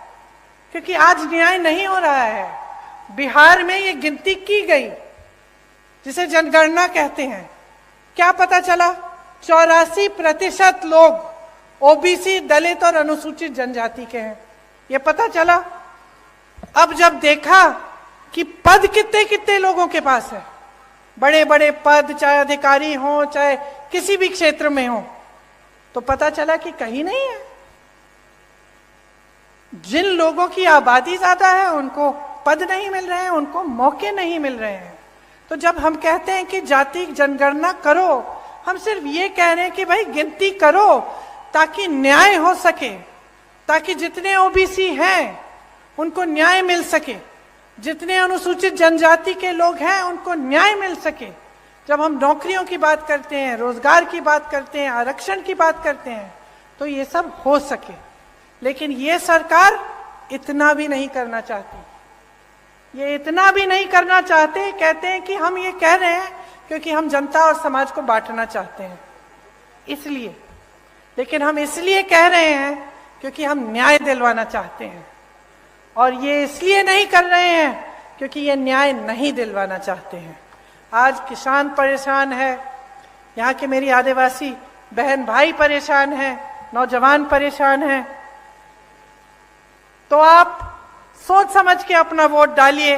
क्योंकि आज न्याय नहीं हो रहा है। बिहार में ये गिनती की गई, जिसे जनगणना कहते हैं। क्या पता चला? 84% लोग ओबीसी, दलित और अनुसूचित जनजाति के हैं, ये पता चला। अब जब देखा कि पद कितने कितने लोगों के पास है, बड़े बड़े पद, चाहे अधिकारी हो चाहे किसी भी क्षेत्र में हो, तो पता चला कि कहीं नहीं है। जिन लोगों की आबादी ज्यादा है उनको पद नहीं मिल रहे हैं, उनको मौके नहीं मिल रहे हैं। तो जब हम कहते हैं कि जाति जनगणना करो, हम सिर्फ ये कह रहे हैं कि भाई गिनती करो ताकि न्याय हो सके, ताकि जितने ओबीसी हैं उनको न्याय मिल सके, जितने अनुसूचित जनजाति के लोग हैं उनको न्याय मिल सके। जब हम नौकरियों की बात करते हैं, रोजगार की बात करते हैं, आरक्षण की बात करते हैं, तो ये सब हो सके। लेकिन ये सरकार इतना भी नहीं करना चाहती। ये इतना भी नहीं करना चाहते। कहते हैं कि हम ये कह रहे हैं क्योंकि हम जनता और समाज को बांटना चाहते हैं, इसलिए। लेकिन हम इसलिए कह रहे हैं क्योंकि हम न्याय दिलवाना चाहते हैं। और ये इसलिए नहीं कर रहे हैं क्योंकि ये न्याय नहीं दिलवाना चाहते हैं। आज किसान परेशान है, यहाँ के मेरी आदिवासी बहन भाई परेशान हैं, नौजवान परेशान हैं। तो आप सोच समझ के अपना वोट डालिए,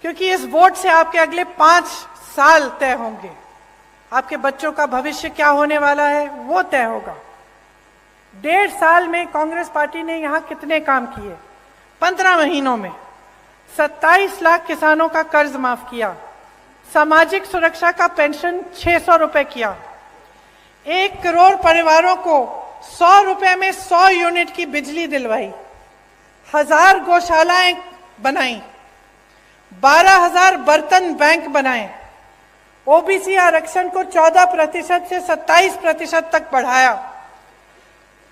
क्योंकि इस वोट से आपके अगले 5 साल तय होंगे। आपके बच्चों का भविष्य क्या होने वाला है वो तय होगा। 1.5 साल में कांग्रेस पार्टी ने यहां कितने काम किए? 15 महीनों में 27 लाख किसानों का कर्ज माफ किया, सामाजिक सुरक्षा का पेंशन 600 रुपए किया, 1 करोड़ परिवारों को 100 रुपए में 100 यूनिट की बिजली दिलवाई, 1000 गौशालाएं बनाई, 12,000 बर्तन बैंक बनाए, ओबीसी आरक्षण को 14% से 27% तक बढ़ाया।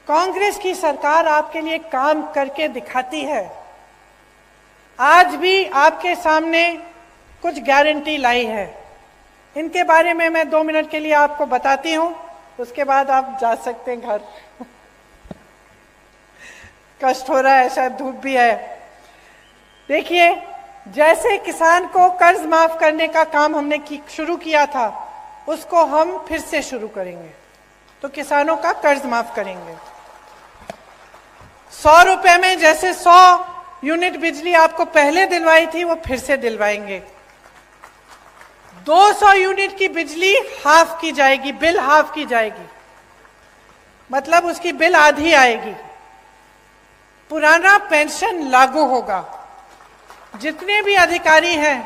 कांग्रेस की सरकार आपके लिए काम करके दिखाती है। आज भी आपके सामने कुछ गारंटी लाई है, इनके बारे में मैं 2 मिनट के लिए आपको बताती हूं, उसके बाद आप जा सकते हैं घर। कष्ट हो रहा है, शायद धूप भी है। देखिए, जैसे किसान को कर्ज माफ करने का काम हमने शुरू किया था, उसको हम फिर से शुरू करेंगे। तो किसानों का कर्ज माफ करेंगे। 100 रुपए में जैसे 100 यूनिट बिजली आपको पहले दिलवाई थी, वो फिर से दिलवाएंगे। 200 यूनिट की बिजली हाफ की जाएगी, बिल हाफ की जाएगी, मतलब उसकी बिल आधी आएगी। पुराना पेंशन लागू होगा। जितने भी अधिकारी हैं,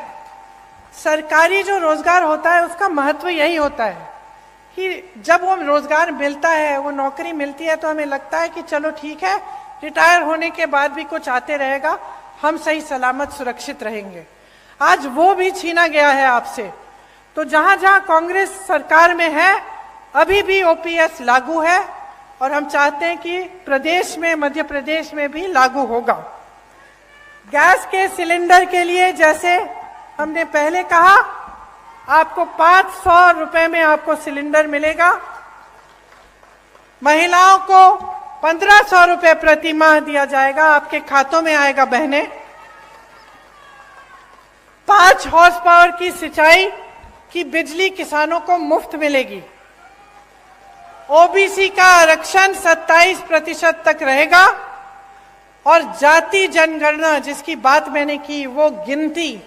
सरकारी जो रोजगार होता है उसका महत्व यही होता है कि जब वो रोजगार मिलता है, वो नौकरी मिलती है, तो हमें लगता है कि चलो ठीक है, रिटायर होने के बाद भी कुछ आते रहेगा, हम सही सलामत सुरक्षित रहेंगे। आज वो भी छीना गया है आपसे। तो जहां जहां कांग्रेस सरकार में है, अभी भी ओपीएस लागू है और हम चाहते हैं कि प्रदेश में, मध्य प्रदेश में भी लागू होगा। गैस के सिलेंडर के लिए जैसे हमने पहले कहा, आपको 500 रुपए में आपको सिलेंडर मिलेगा। महिलाओं को 1500 रुपए प्रति माह दिया जाएगा, आपके खातों में आएगा बहनें। 5 हॉर्स पावर की सिंचाई की बिजली किसानों को मुफ्त मिलेगी। ओबीसी का आरक्षण 27% तक रहेगा और जाति जनगणना जिसकी बात मैंने की, वो गिनती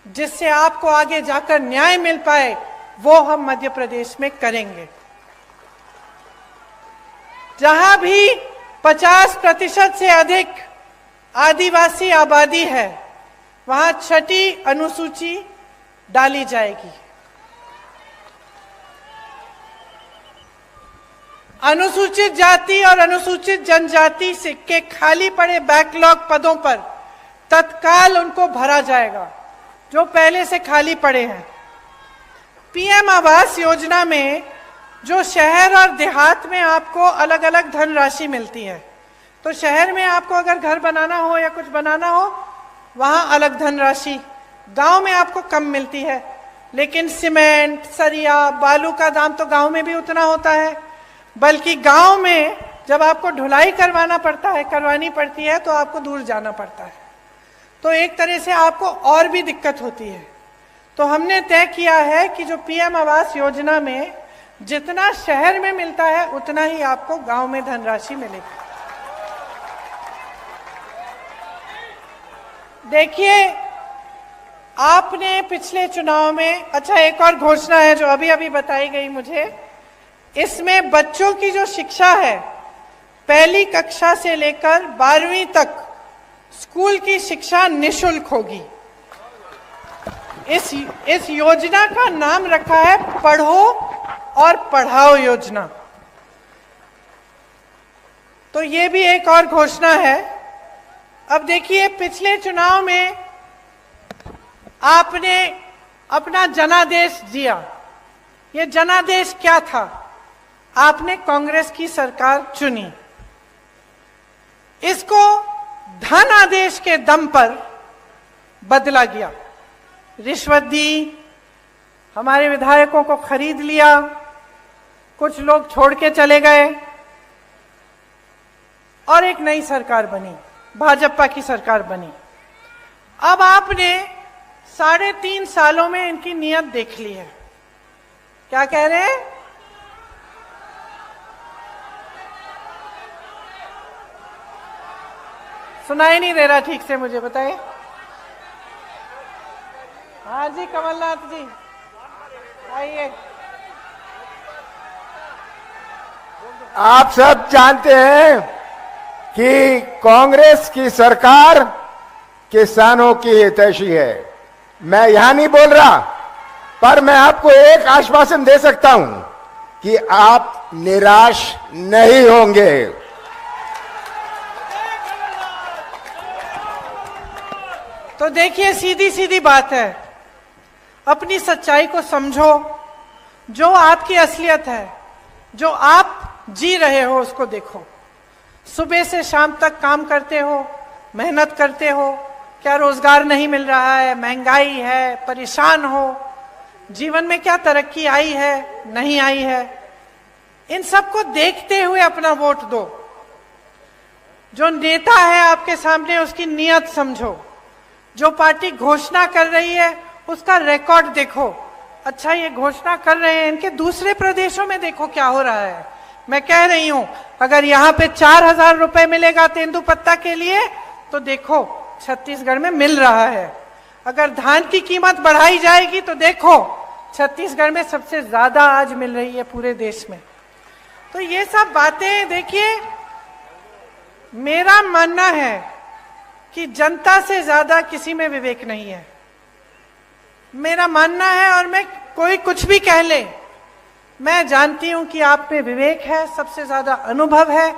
जिससे आपको आगे जाकर न्याय मिल पाए, वो हम मध्य प्रदेश में करेंगे। जहां भी 50% से अधिक आदिवासी आबादी है, वहां 6ठी अनुसूची डाली जाएगी। अनुसूचित जाति और अनुसूचित जनजाति से के खाली पड़े बैकलॉग पदों पर तत्काल उनको भरा जाएगा, जो पहले से खाली पड़े हैं। पीएम आवास योजना में जो शहर और देहात में आपको अलग अलग धनराशि मिलती है, तो शहर में आपको अगर घर बनाना हो या कुछ बनाना हो, वहां अलग धनराशि, गांव में आपको कम मिलती है। लेकिन सीमेंट, सरिया, बालू का दाम तो गांव में भी उतना होता है, बल्कि गांव में जब आपको ढुलाई करवानी पड़ती है तो आपको दूर जाना पड़ता है, तो एक तरह से आपको और भी दिक्कत होती है। तो हमने तय किया है कि जो पीएम आवास योजना में जितना शहर में मिलता है, उतना ही आपको गांव में धनराशि मिलेगी। देखिए, आपने पिछले चुनाव में, अच्छा एक और घोषणा है जो अभी अभी बताई गई मुझे, इसमें बच्चों की जो शिक्षा है, पहली कक्षा से लेकर 12वीं तक स्कूल की शिक्षा निशुल्क होगी। इस योजना का नाम रखा है पढ़ो और पढ़ाओ योजना। तो ये भी एक और घोषणा है। अब देखिए, पिछले चुनाव में आपने अपना जनादेश दिया। ये जनादेश क्या था? आपने कांग्रेस की सरकार चुनी, इसको धन आदेश के दम पर बदला गया। रिश्वत दी, हमारे विधायकों को खरीद लिया, कुछ लोग छोड़ के चले गए और एक नई सरकार बनी, भाजपा की सरकार बनी। अब आपने 3.5 सालों में इनकी नीयत देख ली है। क्या कह रहे हैं? सुनाई नहीं दे रहा ठीक से, मुझे बताइए। हाँ जी, कमलनाथ जी आइए। आप सब जानते हैं कि कांग्रेस की सरकार किसानों की हितैषी है। मैं यहां नहीं बोल रहा, पर मैं आपको एक आश्वासन दे सकता हूं कि आप निराश नहीं होंगे। तो देखिए, सीधी सीधी बात है, अपनी सच्चाई को समझो। जो आपकी असलियत है, जो आप जी रहे हो, उसको देखो। सुबह से शाम तक काम करते हो, मेहनत करते हो, क्या रोजगार नहीं मिल रहा है, महंगाई है, परेशान हो, जीवन में क्या तरक्की आई है, नहीं आई है, इन सबको देखते हुए अपना वोट दो। जो नेता है आपके सामने, उसकी नीयत समझो। जो पार्टी घोषणा कर रही है, उसका रिकॉर्ड देखो। अच्छा, ये घोषणा कर रहे हैं, इनके दूसरे प्रदेशों में देखो क्या हो रहा है। मैं कह रही हूं, अगर यहाँ पे 4000 रुपए मिलेगा तेंदुपत्ता के लिए, तो देखो छत्तीसगढ़ में मिल रहा है। अगर धान की कीमत बढ़ाई जाएगी, तो देखो छत्तीसगढ़ में सबसे ज्यादा आज मिल रही है पूरे देश में। तो ये सब बातें देखिए, मेरा मानना है कि जनता से ज्यादा किसी में विवेक नहीं है, मेरा मानना है। और मैं, कोई कुछ भी कह ले, मैं जानती हूं कि आप में विवेक है, सबसे ज्यादा अनुभव है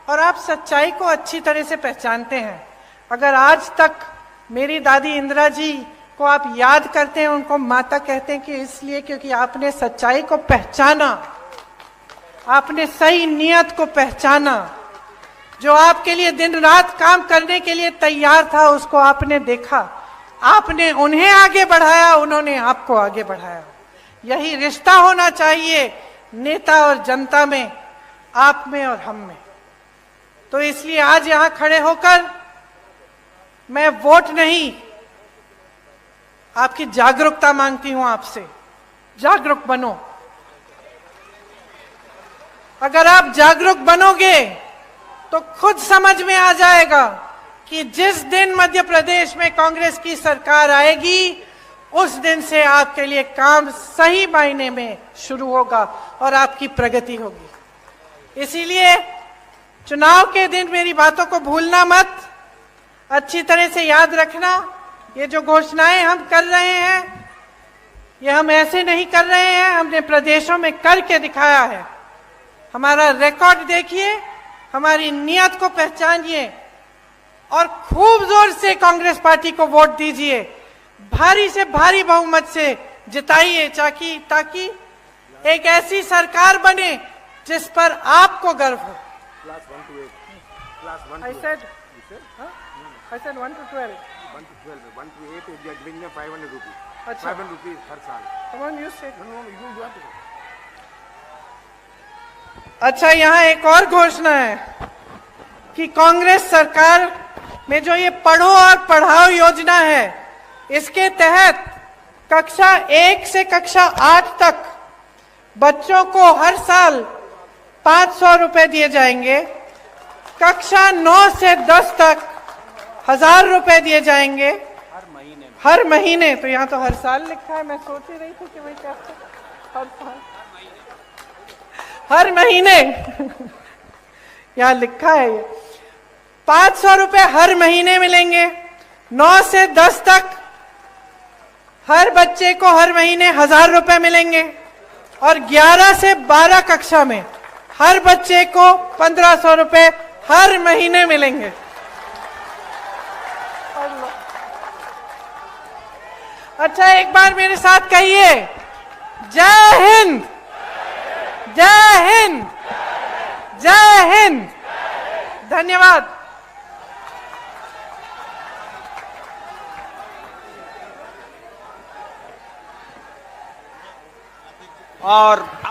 और आप सच्चाई को अच्छी तरह से पहचानते हैं। अगर आज तक मेरी दादी इंदिरा जी को आप याद करते हैं, उनको माता कहते हैं, कि इसलिए क्योंकि आपने सच्चाई को पहचाना, आपने सही नियत को पहचाना। जो आपके लिए दिन रात काम करने के लिए तैयार था, उसको आपने देखा, आपने उन्हें आगे बढ़ाया, उन्होंने आपको आगे बढ़ाया। यही रिश्ता होना चाहिए नेता और जनता में, आप में और हम में। तो इसलिए आज यहां खड़े होकर मैं वोट नहीं, आपकी जागरूकता मांगती हूं आपसे। जागरूक बनो। अगर आप जागरूक बनोगे तो खुद समझ में आ जाएगा कि जिस दिन मध्य प्रदेश में कांग्रेस की सरकार आएगी, उस दिन से आपके लिए काम सही मायने में शुरू होगा और आपकी प्रगति होगी। इसीलिए चुनाव के दिन मेरी बातों को भूलना मत, अच्छी तरह से याद रखना। ये जो घोषणाएं हम कर रहे हैं, ये हम ऐसे नहीं कर रहे हैं, हमने प्रदेशों में करके दिखाया है। हमारा रिकॉर्ड देखिए, हमारी नीयत को पहचानिए और खूब जोर से कांग्रेस पार्टी को वोट दीजिए। भारी से भारी बहुमत से जिताइए, ताकि एक ऐसी सरकार बने जिस पर आपको गर्व हो। I said 1 to 12. 1 to 12. 1 to 8, we are giving them 500 rupees. अच्छा। 500 rupees हर साल। Come on, you say. No, you have to. अच्छा, यहाँ एक और घोषणा है कि कांग्रेस सरकार में जो ये पढ़ो और पढ़ाओ योजना है, इसके तहत कक्षा 1 से कक्षा 8 तक बच्चों को हर साल 500 रुपए दिए जाएंगे। कक्षा 9 से 10 तक 1000 रुपए दिए जाएंगे हर महीने। तो यहाँ तो हर साल लिखा है, मैं सोच ही रही थी कि भाई कैसे हर साल, हर महीने यहाँ लिखा है। ये 500 रुपए हर महीने मिलेंगे। 9 से 10 तक हर बच्चे को हर महीने 1000 रुपए मिलेंगे और 11 से 12 कक्षा में हर बच्चे को 1500 रुपए हर महीने मिलेंगे। अच्छा, एक बार मेरे साथ कहिए, जय हिंद, जय हिंद, जय हिंद। धन्यवाद। और